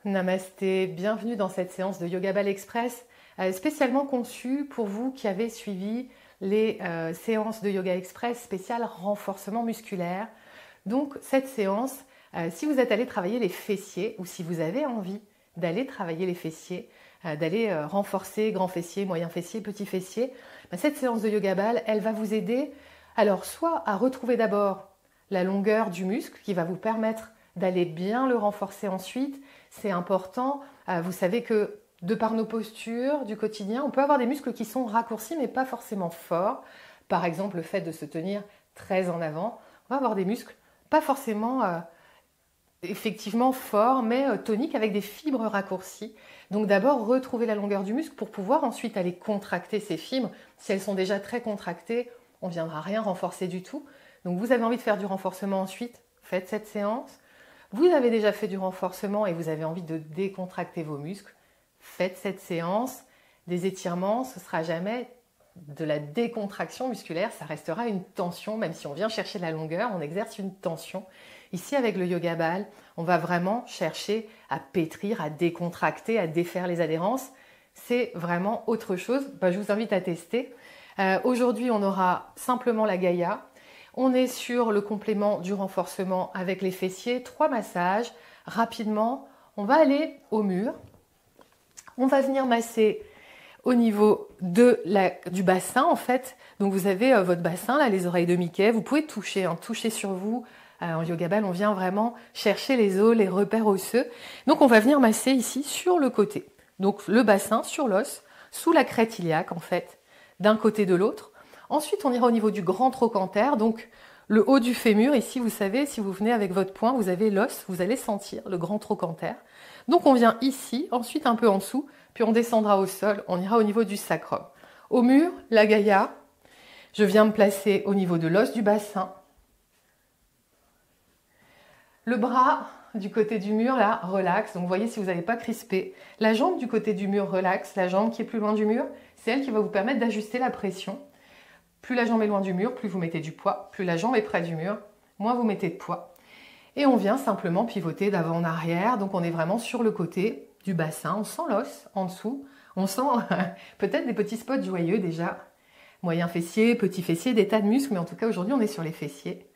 Namasté, bienvenue dans cette séance de Yoga Ball Express, spécialement conçue pour vous qui avez suivi les séances de Yoga Express spéciales renforcement musculaire. Donc cette séance, si vous êtes allé travailler les fessiers ou si vous avez envie d'aller travailler les fessiers, d'aller renforcer grand fessier, moyen fessier, petit fessier, cette séance de Yoga Ball, elle va vous aider alors soit à retrouver d'abord la longueur du muscle qui va vous permettre d'aller bien le renforcer ensuite. C'est important, vous savez que de par nos postures du quotidien, on peut avoir des muscles qui sont raccourcis mais pas forcément forts. Par exemple, le fait de se tenir très en avant, on va avoir des muscles pas forcément effectivement forts mais toniques avec des fibres raccourcies. Donc d'abord, retrouver la longueur du muscle pour pouvoir ensuite aller contracter ces fibres. Si elles sont déjà très contractées, on ne viendra rien renforcer du tout. Donc vous avez envie de faire du renforcement ensuite, faites cette séance. Vous avez déjà fait du renforcement et vous avez envie de décontracter vos muscles, faites cette séance. Des étirements, ce ne sera jamais de la décontraction musculaire, ça restera une tension, même si on vient chercher la longueur, on exerce une tension. Ici, avec le Yoga Ball, on va vraiment chercher à pétrir, à décontracter, à défaire les adhérences. C'est vraiment autre chose. Je vous invite à tester. Aujourd'hui, on aura simplement la Gaïa. On est sur le complément du renforcement avec les fessiers, 3 massages. Rapidement, on va aller au mur. On va venir masser au niveau du bassin en fait. Donc vous avez votre bassin, là, les oreilles de Mickey. Vous pouvez toucher, toucher sur vous. En Yoga Ball, on vient vraiment chercher les os, les repères osseux. Donc on va venir masser ici sur le côté. Donc le bassin sur l'os, sous la crête iliaque en fait, d'un côté de l'autre. Ensuite, on ira au niveau du grand trochanter, donc le haut du fémur. Ici, vous savez, si vous venez avec votre poing, vous avez l'os, vous allez sentir le grand trochanter. Donc, on vient ici, ensuite un peu en dessous, puis on descendra au sol, on ira au niveau du sacrum. Au mur, la Gaïa, je viens me placer au niveau de l'os du bassin. Le bras du côté du mur, là, relaxe. Donc, vous voyez, si vous n'avez pas crispé, la jambe du côté du mur relaxe. La jambe qui est plus loin du mur, c'est elle qui va vous permettre d'ajuster la pression. Plus la jambe est loin du mur, plus vous mettez du poids. Plus la jambe est près du mur, moins vous mettez de poids. Et on vient simplement pivoter d'avant en arrière. Donc on est vraiment sur le côté du bassin. On sent l'os en dessous. On sent peut-être des petits spots joyeux déjà. Moyen fessier, petit fessier, des tas de muscles. Mais en tout cas, aujourd'hui, on est sur les fessiers.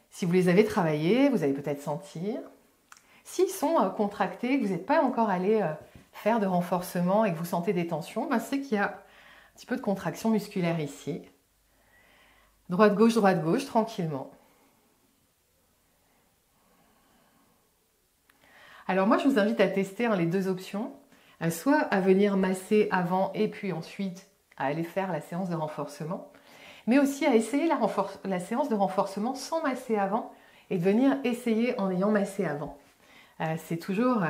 Si vous les avez travaillés, vous allez peut-être sentir. S'ils sont contractés, que vous n'êtes pas encore allé faire de renforcement et que vous sentez des tensions, c'est qu'il y a un petit peu de contraction musculaire ici. Droite-gauche, tranquillement. Alors moi, je vous invite à tester les 2 options. Soit à venir masser avant et puis ensuite à aller faire la séance de renforcement. Mais aussi à essayer la séance de renforcement sans masser avant et de venir essayer en ayant massé avant. C'est toujours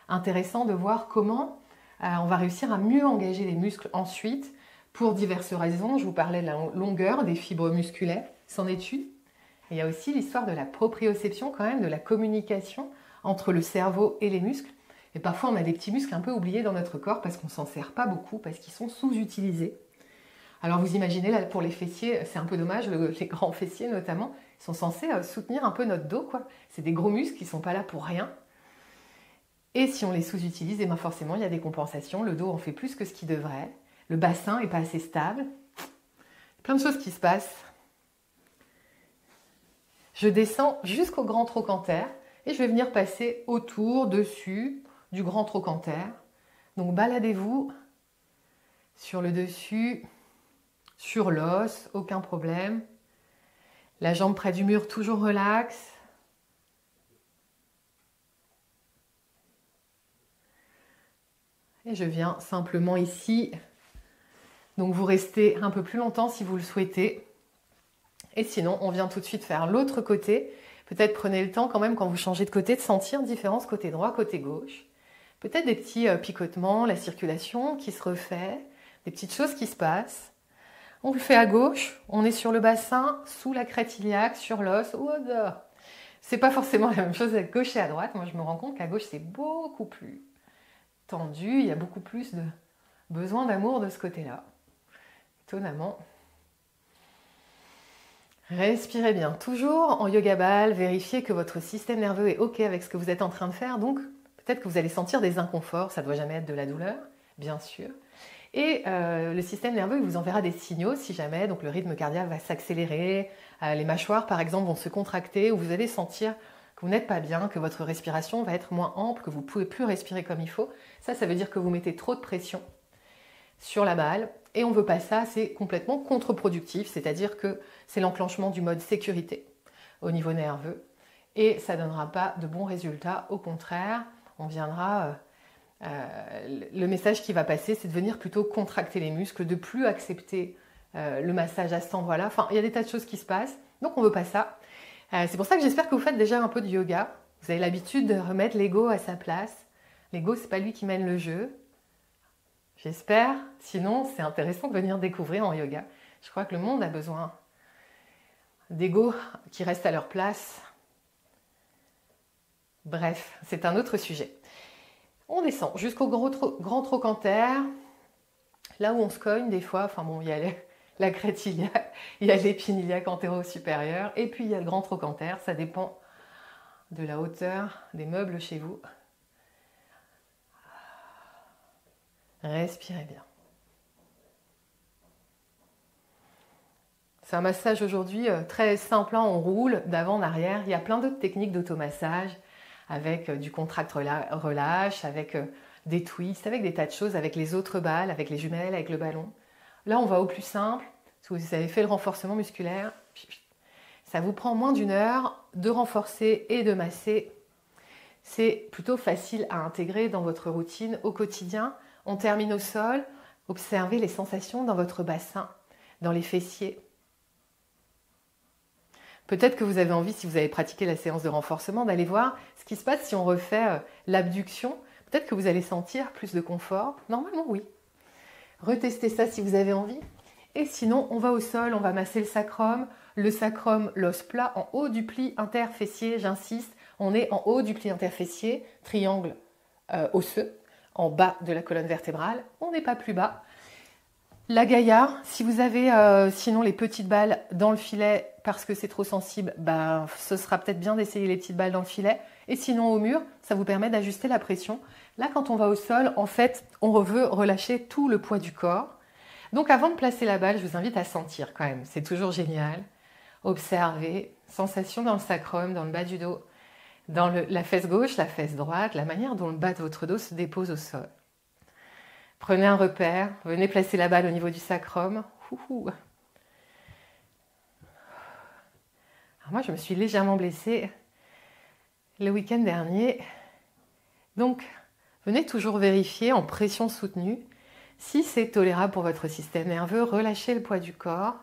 intéressant de voir comment on va réussir à mieux engager les muscles ensuite. Pour diverses raisons, je vous parlais de la longueur des fibres musculaires, c'en est une. Il y a aussi l'histoire de la proprioception quand même, de la communication entre le cerveau et les muscles. Et parfois on a des petits muscles un peu oubliés dans notre corps parce qu'on ne s'en sert pas beaucoup, parce qu'ils sont sous-utilisés. Alors vous imaginez là pour les fessiers, c'est un peu dommage, les grands fessiers notamment, ils sont censés soutenir un peu notre dos, quoi. C'est des gros muscles qui ne sont pas là pour rien. Et si on les sous-utilise, forcément il y a des compensations, le dos en fait plus que ce qu'il devrait. Le bassin n'est pas assez stable. Plein de choses qui se passent. Je descends jusqu'au grand trochanter et je vais venir passer autour, dessus du grand trochanter. Donc baladez-vous sur le dessus, sur l'os, aucun problème. La jambe près du mur, toujours relaxe. Et je viens simplement ici. Donc vous restez un peu plus longtemps si vous le souhaitez. Et sinon, on vient tout de suite faire l'autre côté. Peut-être prenez le temps quand même quand vous changez de côté de sentir une différence côté droit, côté gauche. Peut-être des petits picotements, la circulation qui se refait, des petites choses qui se passent. On le fait à gauche, on est sur le bassin, sous la crête iliaque, sur l'os. C'est pas forcément la même chose à gauche et à droite. Moi, je me rends compte qu'à gauche, c'est beaucoup plus tendu. Il y a beaucoup plus de besoin d'amour de ce côté-là. Étonnamment. Respirez bien. Toujours en yoga ball, vérifiez que votre système nerveux est OK avec ce que vous êtes en train de faire. Donc, peut-être que vous allez sentir des inconforts. Ça ne doit jamais être de la douleur, bien sûr. Et le système nerveux il vous enverra des signaux si jamais. Donc, le rythme cardiaque va s'accélérer. Les mâchoires, par exemple, vont se contracter. Ou vous allez sentir que vous n'êtes pas bien, que votre respiration va être moins ample, que vous ne pouvez plus respirer comme il faut. Ça veut dire que vous mettez trop de pression sur la balle. Et on ne veut pas ça, c'est complètement contre-productif, c'est-à-dire que c'est l'enclenchement du mode sécurité au niveau nerveux et ça ne donnera pas de bons résultats. Au contraire, le message qui va passer, c'est de venir plutôt contracter les muscles, de plus accepter le massage à cet endroit-là. Enfin, il y a des tas de choses qui se passent, donc on ne veut pas ça. C'est pour ça que j'espère que vous faites déjà un peu de yoga. Vous avez l'habitude de remettre l'ego à sa place. L'ego, c'est pas lui qui mène le jeu. J'espère, sinon c'est intéressant de venir découvrir en yoga. Je crois que le monde a besoin d'ego qui restent à leur place. Bref, c'est un autre sujet. On descend jusqu'au grand trochanter, là où on se cogne des fois. Enfin bon, il y a la crête iliaque, il y a l'épine iliaque antéro-supérieure, et puis il y a le grand trochanter. Ça dépend de la hauteur des meubles chez vous. Respirez bien. C'est un massage aujourd'hui très simple, on roule d'avant en arrière. Il y a plein d'autres techniques d'automassage avec du contract-relâche, avec des twists, avec des tas de choses, avec les autres balles, avec les jumelles, avec le ballon. Là, on va au plus simple. Si vous avez fait le renforcement musculaire, ça vous prend moins d'1 heure de renforcer et de masser. C'est plutôt facile à intégrer dans votre routine au quotidien. On termine au sol. Observez les sensations dans votre bassin, dans les fessiers. Peut-être que vous avez envie, si vous avez pratiqué la séance de renforcement, d'aller voir ce qui se passe si on refait l'abduction. Peut-être que vous allez sentir plus de confort. Normalement, oui. Retestez ça si vous avez envie. Et sinon, on va au sol, on va masser le sacrum, l'os plat, en haut du pli interfessier, j'insiste. On est en haut du pli interfessier, triangle osseux, en bas de la colonne vertébrale. On n'est pas plus bas. La Gaïa, si vous avez sinon les petites balles dans le filet parce que c'est trop sensible, ce sera peut-être bien d'essayer les petites balles dans le filet. Et sinon au mur, ça vous permet d'ajuster la pression. Là, quand on va au sol, en fait, on veut relâcher tout le poids du corps. Donc avant de placer la balle, je vous invite à sentir quand même. C'est toujours génial. Observez, sensation dans le sacrum, dans le bas du dos, dans la fesse gauche, la fesse droite, la manière dont le bas de votre dos se dépose au sol. Prenez un repère, venez placer la balle au niveau du sacrum. Alors moi, je me suis légèrement blessée le week-end dernier. Donc, venez toujours vérifier en pression soutenue si c'est tolérable pour votre système nerveux. Relâchez le poids du corps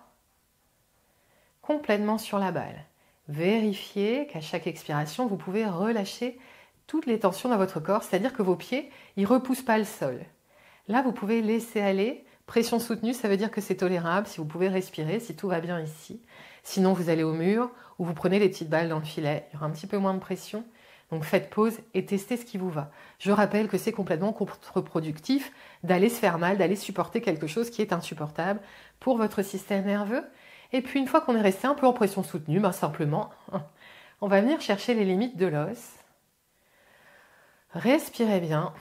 complètement sur la balle. Vérifiez qu'à chaque expiration, vous pouvez relâcher toutes les tensions dans votre corps, c'est-à-dire que vos pieds, ils ne repoussent pas le sol. Là, vous pouvez laisser aller. Pression soutenue, ça veut dire que c'est tolérable, si vous pouvez respirer, si tout va bien ici. Sinon, vous allez au mur ou vous prenez les petites balles dans le filet. Il y aura un petit peu moins de pression. Donc, faites pause et testez ce qui vous va. Je rappelle que c'est complètement contre-productif d'aller se faire mal, d'aller supporter quelque chose qui est insupportable pour votre système nerveux. Et puis, une fois qu'on est resté un peu en pression soutenue, simplement, on va venir chercher les limites de l'os. Respirez bien.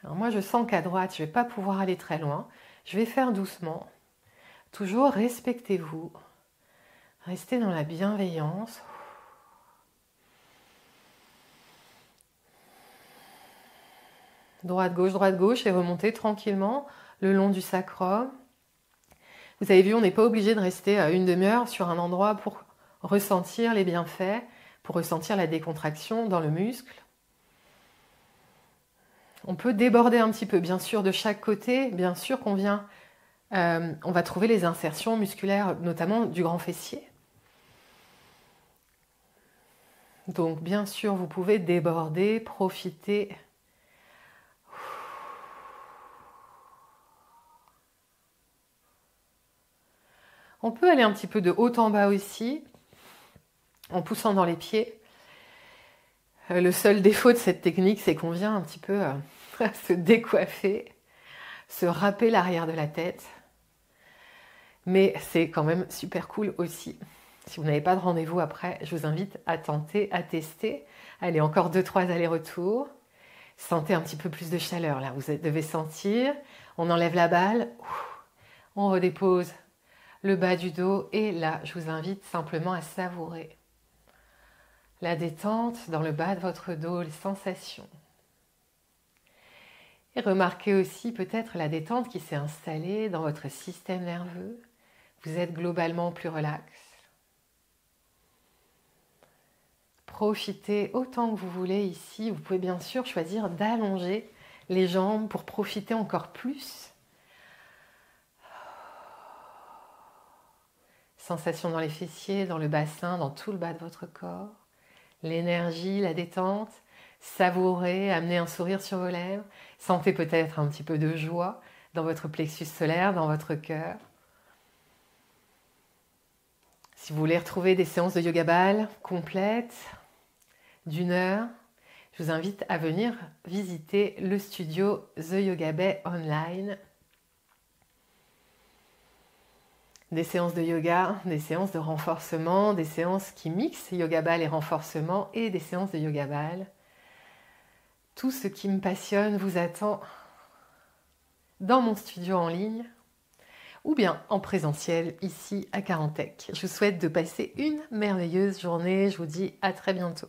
Alors moi, je sens qu'à droite, je ne vais pas pouvoir aller très loin. Je vais faire doucement. Toujours respectez-vous. Restez dans la bienveillance. Droite-gauche et remontez tranquillement le long du sacrum. Vous avez vu, on n'est pas obligé de rester 1 demi-heure sur un endroit pour ressentir les bienfaits, pour ressentir la décontraction dans le muscle. On peut déborder un petit peu, bien sûr, de chaque côté. Bien sûr qu'on on va trouver les insertions musculaires, notamment du grand fessier. Donc, bien sûr, vous pouvez déborder, profiter. On peut aller un petit peu de haut en bas aussi, en poussant dans les pieds. Le seul défaut de cette technique, c'est qu'on vient un petit peu se décoiffer, se râper l'arrière de la tête. Mais c'est quand même super cool aussi. Si vous n'avez pas de rendez-vous après, je vous invite à tenter, à tester. Allez, encore 2-3 allers-retours. Sentez un petit peu plus de chaleur là, vous devez sentir. On enlève la balle, on redépose le bas du dos et là, je vous invite simplement à savourer la détente dans le bas de votre dos, les sensations. Et remarquez aussi peut-être la détente qui s'est installée dans votre système nerveux. Vous êtes globalement plus relax. Profitez autant que vous voulez ici. Vous pouvez bien sûr choisir d'allonger les jambes pour profiter encore plus. Sensation dans les fessiers, dans le bassin, dans tout le bas de votre corps. L'énergie, la détente. Savourez, amenez un sourire sur vos lèvres. Sentez peut-être un petit peu de joie dans votre plexus solaire, dans votre cœur. Si vous voulez retrouver des séances de yoga ball complètes, d'1 heure, je vous invite à venir visiter le studio The Yoga Bay Online. Des séances de yoga, des séances de renforcement, des séances qui mixent yoga ball et renforcement et des séances de yoga ball. Tout ce qui me passionne vous attend dans mon studio en ligne ou bien en présentiel ici à Carantec. Je vous souhaite de passer une merveilleuse journée. Je vous dis à très bientôt.